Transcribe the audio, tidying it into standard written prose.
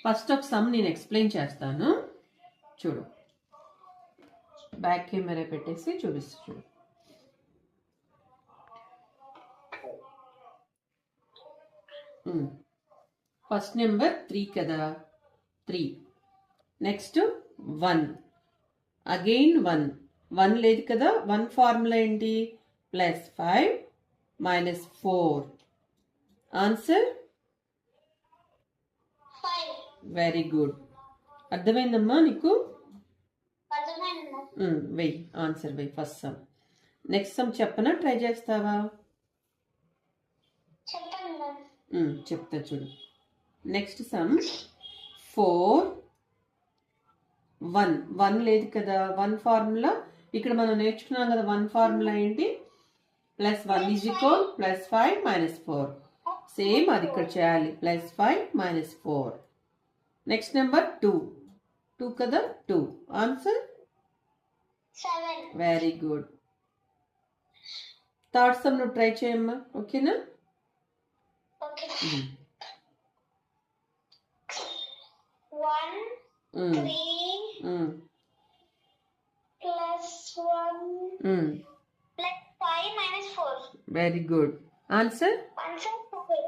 First ఒక some నేను explain చేస్తాను చూడు. బ్యాక్ కెమెరా పెట్టేసి చూపిస్తు చూడు. ఫస్ట్ నెంబర్ 3 కదా, 3. Next 1, again 1. 1 లేదు కదా. 1 ఫార్ములా ఏంటి? +5 - 4. Answer very good. అర్థమైందమ్మా నీకు? వెయ్యి ఆన్సర్ వెయ్యి. First some. నెక్స్ట్ సమ్ చెప్పనా? ట్రై చేస్తావా? చెప్తా చూడు. Next some 4 1. 1 లేదు కదా. 1 ఫార్ములా ఇక్కడ మనం నేర్చుకున్నాం కదా. 1 ఫార్ములా ఏంటి? +1 = +5 - 4. సేమ్ అది ఇక్కడ చేయాలి. +5 - 4. నెక్స్ట్ నెంబర్ 2 కదా. 2 answer 7. Very good. Third sum నువ్వు ట్రై చేయమ్మా. ఓకేనా? Okay. 1 3 +1 +5 - 4. Very good. ఆన్సర్ 4.